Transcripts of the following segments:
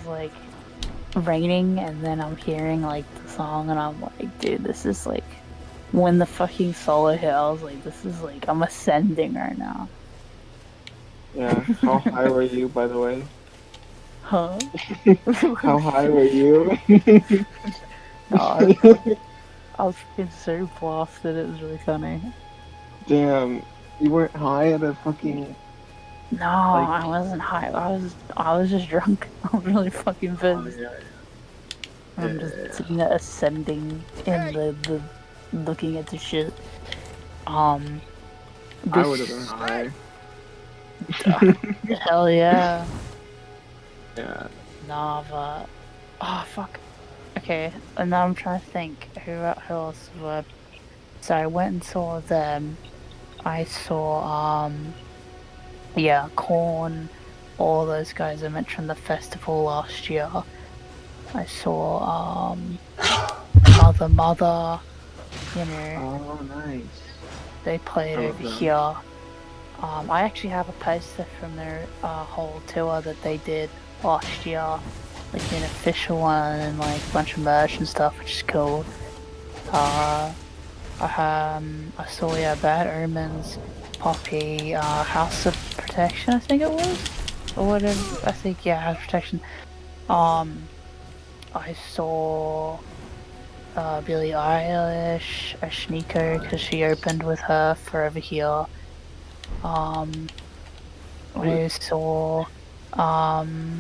was like raining, and then I'm hearing like the song, and I'm like, dude, this is like when the fucking solo hit. I was like, this is like I'm ascending right now. Yeah. How high were you, by the way? Huh? How high were you? No, I was fucking so blasted. It was really funny. Damn, you weren't high at a fucking No, like. I wasn't high. I was just drunk. I was really fucking Oh pissed. yeah, I'm just yeah. sitting there ascending in the looking at the shit. Um, I would have been this high. hell yeah. Yeah. Nah, but oh fuck. Okay, and now I'm trying to think who else were. So I went and saw them. I saw yeah, Corn, all those guys I mentioned the festival last year. I saw Mother, you know, Oh, nice. they I played love over them. here. I actually have a poster from their whole tour that they did last year, like an official one and like a bunch of merch and stuff, which is cool. Uh, I saw yeah, Bad Omens, Poppy, House of Protection, I think it was, or whatever. I think yeah, House of Protection. Um, I saw Billie Eilish, Ashniko, because she opened with her for over here. Um, Wait, I saw um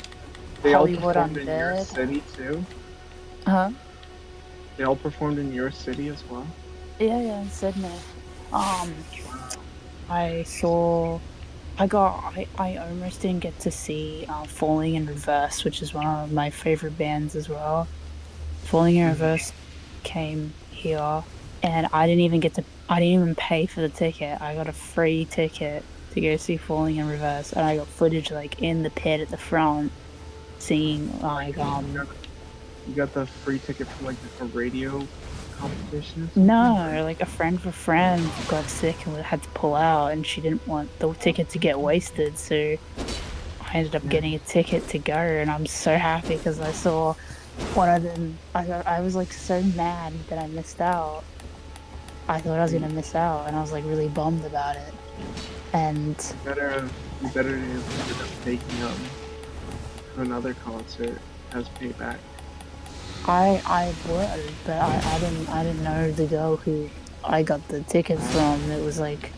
they all Hollywood performed in your Undead. city too? Huh? They all performed in your city as well? Yeah, yeah, in Sydney. Um, Wow. I saw. I almost didn't get to see Falling in Reverse, which is one of my favorite bands as well. Falling in Mhm. Reverse came here, and I didn't even pay for the ticket. I got a free ticket to go see Falling in Reverse, and I got footage like in the pit at the front, seeing Like like you got the free ticket for like a radio competition or something, or no, like a friend of a friend got sick and had to pull out, and she didn't want the ticket to get wasted, so I ended up yeah. getting a ticket to go, and I'm so happy because I saw one of them. I was like so mad that I missed out. I thought I was gonna You miss out, and I was like really bummed about it. And better have ended up taking to another concert as payback. I would, but I didn't know the girl who I got the ticket from. It was like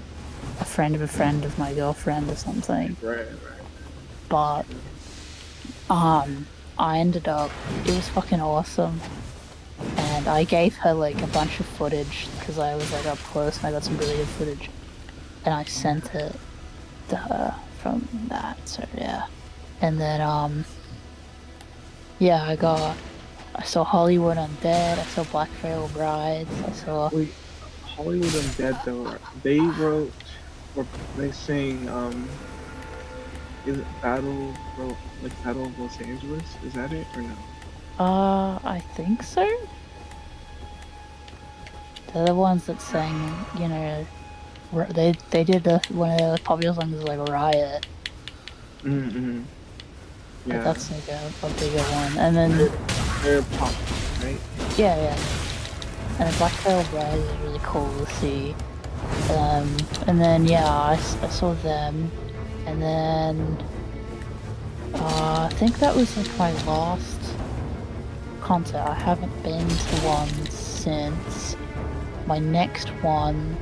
a friend of my girlfriend or something. Right, right. But um, I ended up. It was fucking awesome. And I gave her like a bunch of footage because I was like up close and I got some really good footage. And I sent it to her from that. So yeah. And then yeah, I saw Hollywood Undead, I saw Black Veil Brides, I saw Wait, Hollywood Undead though, they wrote or they sang is it Battle of Los Angeles? Is that it or no? I think so. They're the ones that sang, you know, they did one of their popular songs like Riot, Mm-hmm. but Yeah. that's like a bigger one. And then They're, they're pop, right? yeah, yeah. And the Black Veil Bride is really cool to see. And then yeah, I saw them, and then I think that was like my last concert. I haven't been to one since. My next one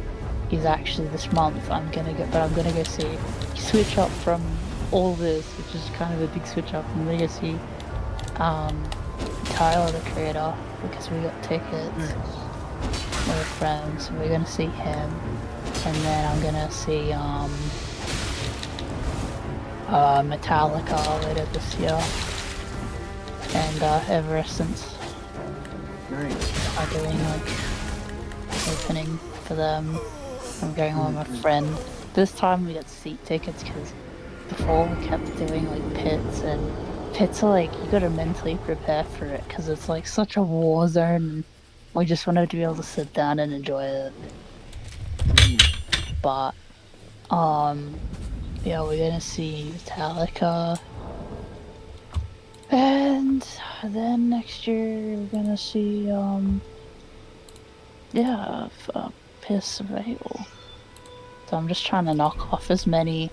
is actually this month. I'm gonna go see switch up from all this, which is kind of a big switch up. I'm gonna go see um Tyler the Creator because we got tickets. Nice. We're friends. We're gonna see him, and then I'm gonna see Metallica later this year, and Evanescence Nice. are doing like opening for them. I'm going with my Mm-hmm. friend. This time we got seat tickets because before we kept doing like pits, and pits are like you gotta mentally prepare for it because it's like such a war zone. And we just wanted to be able to sit down and enjoy it, but yeah, we're gonna see Metallica, and then next year we're gonna see Piss Veil. So I'm just trying to knock off as many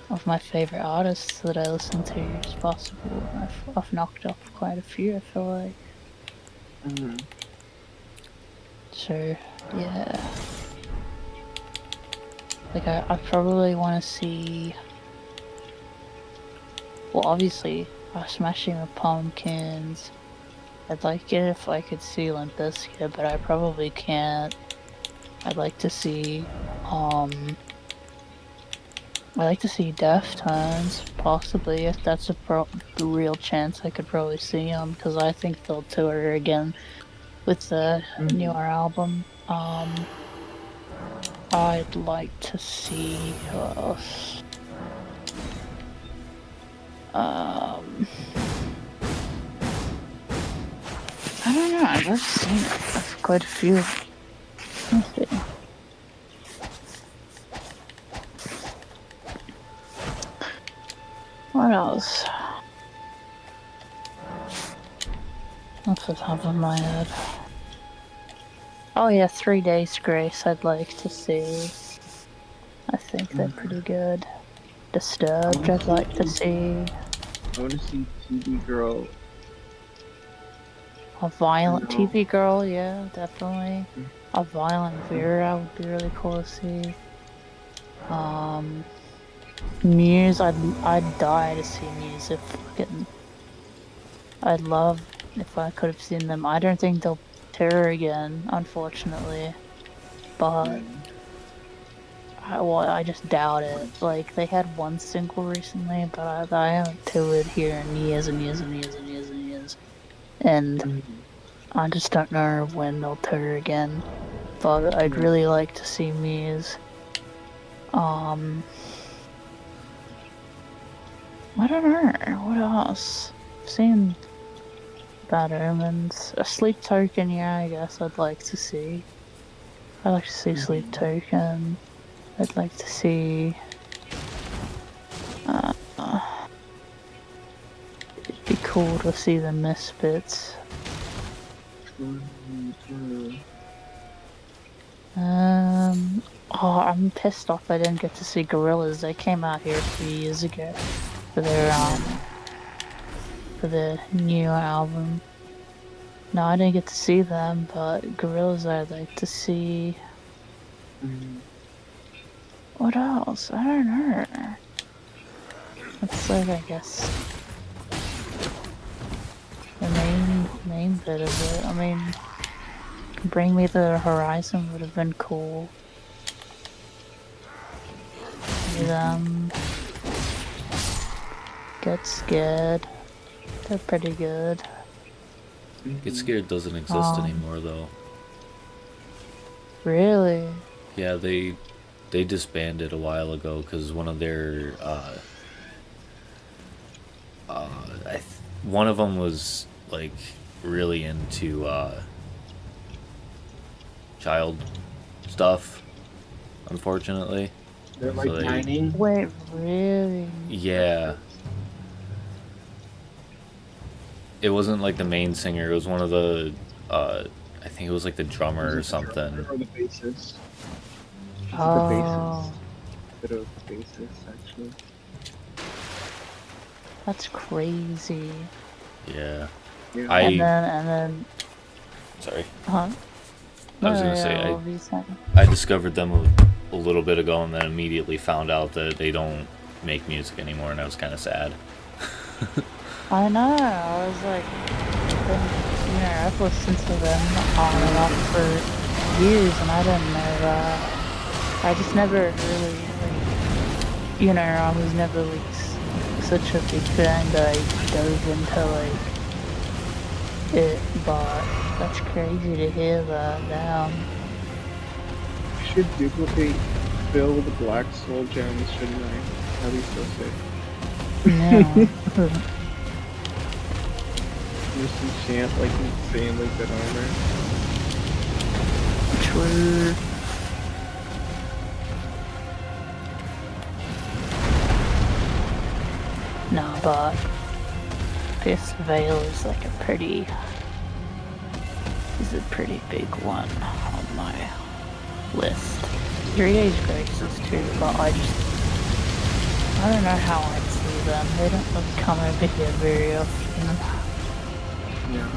of my favorite artists that I listen to as possible. I've knocked off quite a few, I feel like. Mm-hmm. So yeah. Like I probably wanna see, well obviously Smashing the Pumpkins. I'd like it if I could see Limp Bizkit, but I probably can't. I'd like to see Deftones, possibly, if that's the real chance I could probably see them, because I think they'll tour again with the Mm-hmm. newer album. I'd like to see who else. I don't know. I've seen quite a few. Let's see. What else? Off the top of my head. Oh yeah, 3 Days Grace I'd like to see. I think they're pretty good. Disturbed I'd like to see. I want to see TV Girl. A Violent No. TV Girl, yeah, definitely. A Violent Vera would be really cool to see. Muse, I'd die to see Muse if fucking. I'd love if I could have seen them. I don't think they'll tour again, unfortunately. But I just doubt it. Like, they had one single recently, but I haven't toured here in years and years and years and years and years. And I just don't know when they'll tour again. But I'd really like to see Muse. I don't know. What else? I've seen Bad Omens. A Sleep Token, yeah, I guess I'd like to see. I'd like to see Sleep Token. I'd like to see. It'd be cool to see the Misfits. Oh, I'm pissed off I didn't get to see Gorillaz. They came out here a few years ago for their new album. No, I didn't get to see them, but Gorillaz I'd like to see. What else? I don't know. That's like, I guess, the main bit of it. I mean, Bring Me to the Horizon would have been cool. Them. Get Scared. They're pretty good. Get Scared doesn't exist anymore, though. Really? Yeah, they disbanded a while ago because one of their one of them was like really into child stuff, unfortunately. They're like So dining. Wait, really? Yeah. It wasn't like the main singer, it was one of the I think it was like the drummer or something. Or the bassist. Oh, Bit of the bassist, actually. that's crazy. Yeah. Yeah. And then, Sorry. huh? I was gonna yeah, say, what were you saying? I discovered them a little bit ago and then immediately found out that they don't make music anymore, and I was kind of sad. I know. I was like, I've listened to them on and off for years, and I didn't know that. I just never really, like, I was never like such a big fan that I dove into like it. But that's crazy to hear that now. I should duplicate Bill the Black Soul Gems, shouldn't I? That'd be so sick. Yeah. Just enchant like insanely good armor. True. No, but Pierce the Veil is like a pretty big one on my list. 3 Days Grace is too, but I don't know how I'd see them. They don't really come over here very often. Yeah.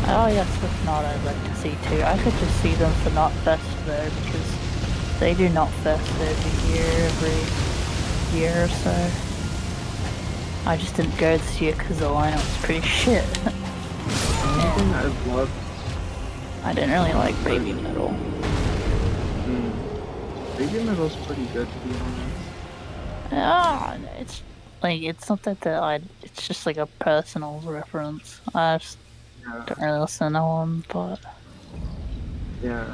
Oh yeah, Slipknot I'd like to see too. I could just see them for Not Fest though, because they do Not Fest every year or so. I just didn't go this year because the lineup was pretty shit. One thing I loved. I didn't really like baby metal. Baby metal's pretty good, to be honest. It's like it's something that it's just like a personal reference. I just Yeah. don't really listen to them, but Yeah.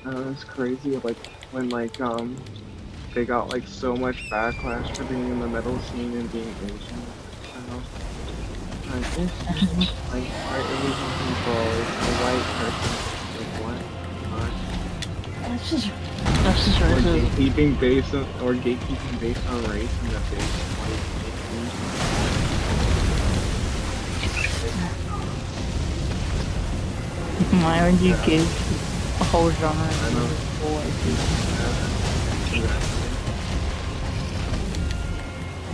It's crazy, like, when, like, they got, like, so much backlash for being in the metal scene and being Asian. So, like, it's just, like, why Asian people, it's a white person. Like, what? that's just Or really gatekeeping based on race and the big white Asian. why would you give a whole genre I know. to white people?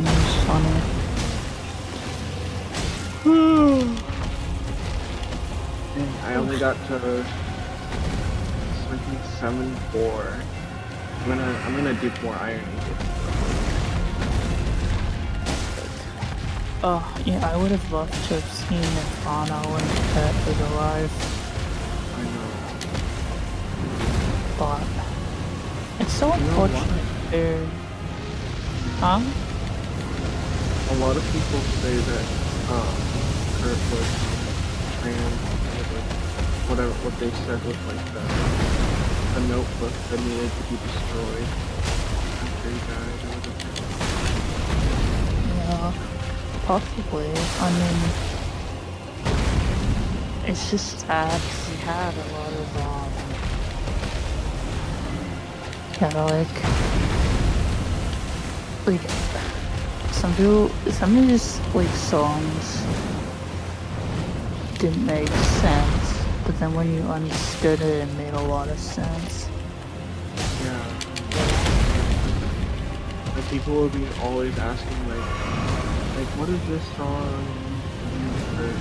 It's funny. I only got to freaking 7-4. I'm gonna do more Iron Eagle. Oh yeah, I would have loved to have seen Nirvana when Pet was alive, I know. but it's so You know what? unfortunate. Huh? A lot of people say that Kurt was trans, whatever what they said was like the notebook that needed to be destroyed after he died or whatever. Yeah, possibly. I mean, it's just sad 'cause he had a lot of like some of his like songs didn't make sense, but then when you understood it, it made a lot of sense. Yeah. Like people will be always asking like what is this song used for?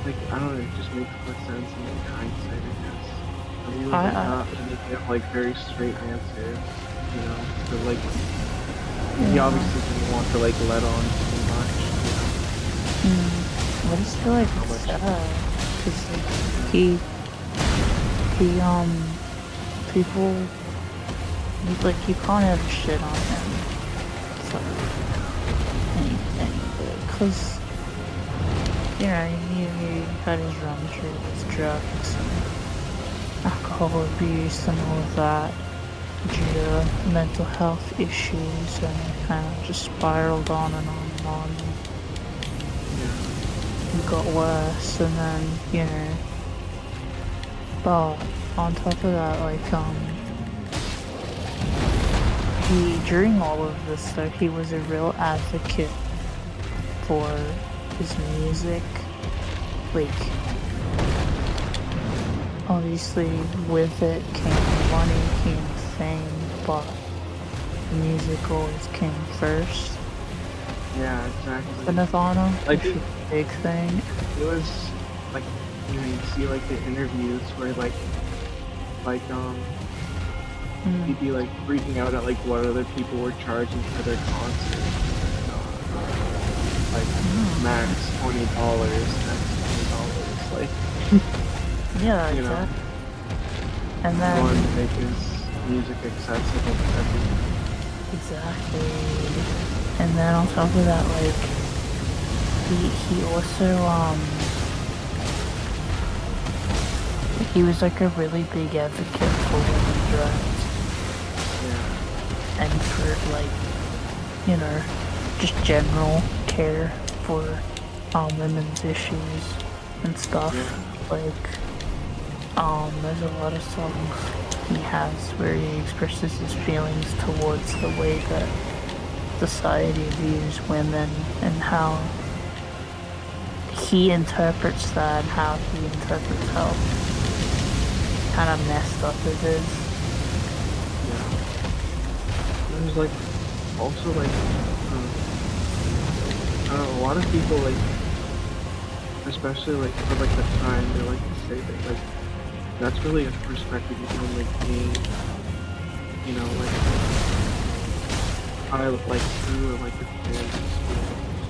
Like I don't know, it just makes more sense in hindsight, I guess. And he was like not making like very straight answers, you know. So like he obviously didn't want to like let on too much, you know. I just feel like it's sad because he people like you can't ever shit on him for anything because you know he had his run through with drugs and alcohol abuse and all of that due to mental health issues, and it kind of just spiraled on and on and on. It got worse, and then you know, but on top of that, like he during all of this though, he was a real advocate for his music. Like obviously with it came money, came fame, but the music always came first. Yeah, exactly. The Nirvana, Like which is a big thing. it was like you know, you see like the interviews where like he'd be like freaking out at like what other people were charging for their concerts. Like max $20, max $20, like Yeah, you know. exactly. And He then wanted to make his music accessible to everyone. exactly. And then on top of that, like he also he was like a really big advocate for women's rights Yeah. and for like you know just general care for women's issues and stuff. Yeah. Like there's a lot of songs he has where he expresses his feelings towards the way that society views women and how he interprets that and how he interprets how kind of messed up it is. Yeah. There's like also like I don't know, a lot of people like, especially like for like the time, they like to say that like that's really a perspective you can only gain, you know, like I like through like the film,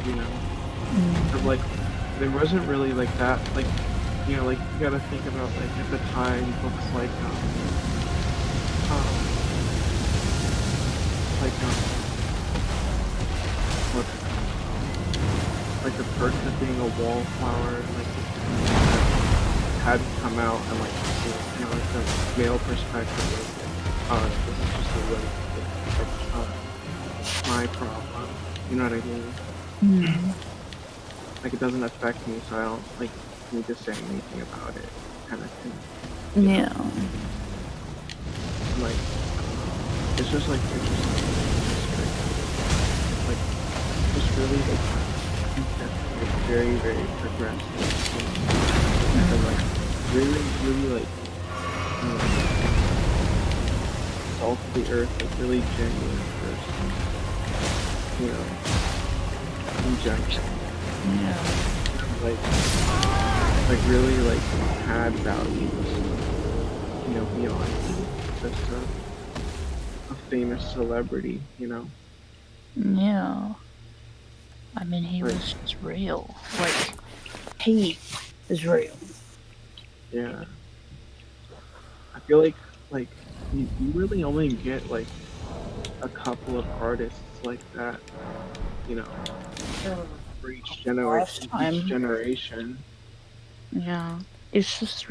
you know, but like there wasn't really like that, like, you know, like you gotta think about like at the time books like um what like the perk of being a wallflower, like hadn't come out, and like you know like the male perspective was this is just a way like my problem, you know what I mean? Like it doesn't affect me, so I don't like need to say anything about it, kind of thing. Yeah. Like it's just like interesting, like just really like very very progressive, and like really like salt of the earth, like really genuine person, you know, in general. Yeah. Like really like had values, you know, beyond just a famous celebrity, you know. Yeah. I mean, he Like, was just real. Like, he is real. yeah. I feel like you really only get like a couple of artists like that, you know, for each Lifetime. generation. Yeah. It's just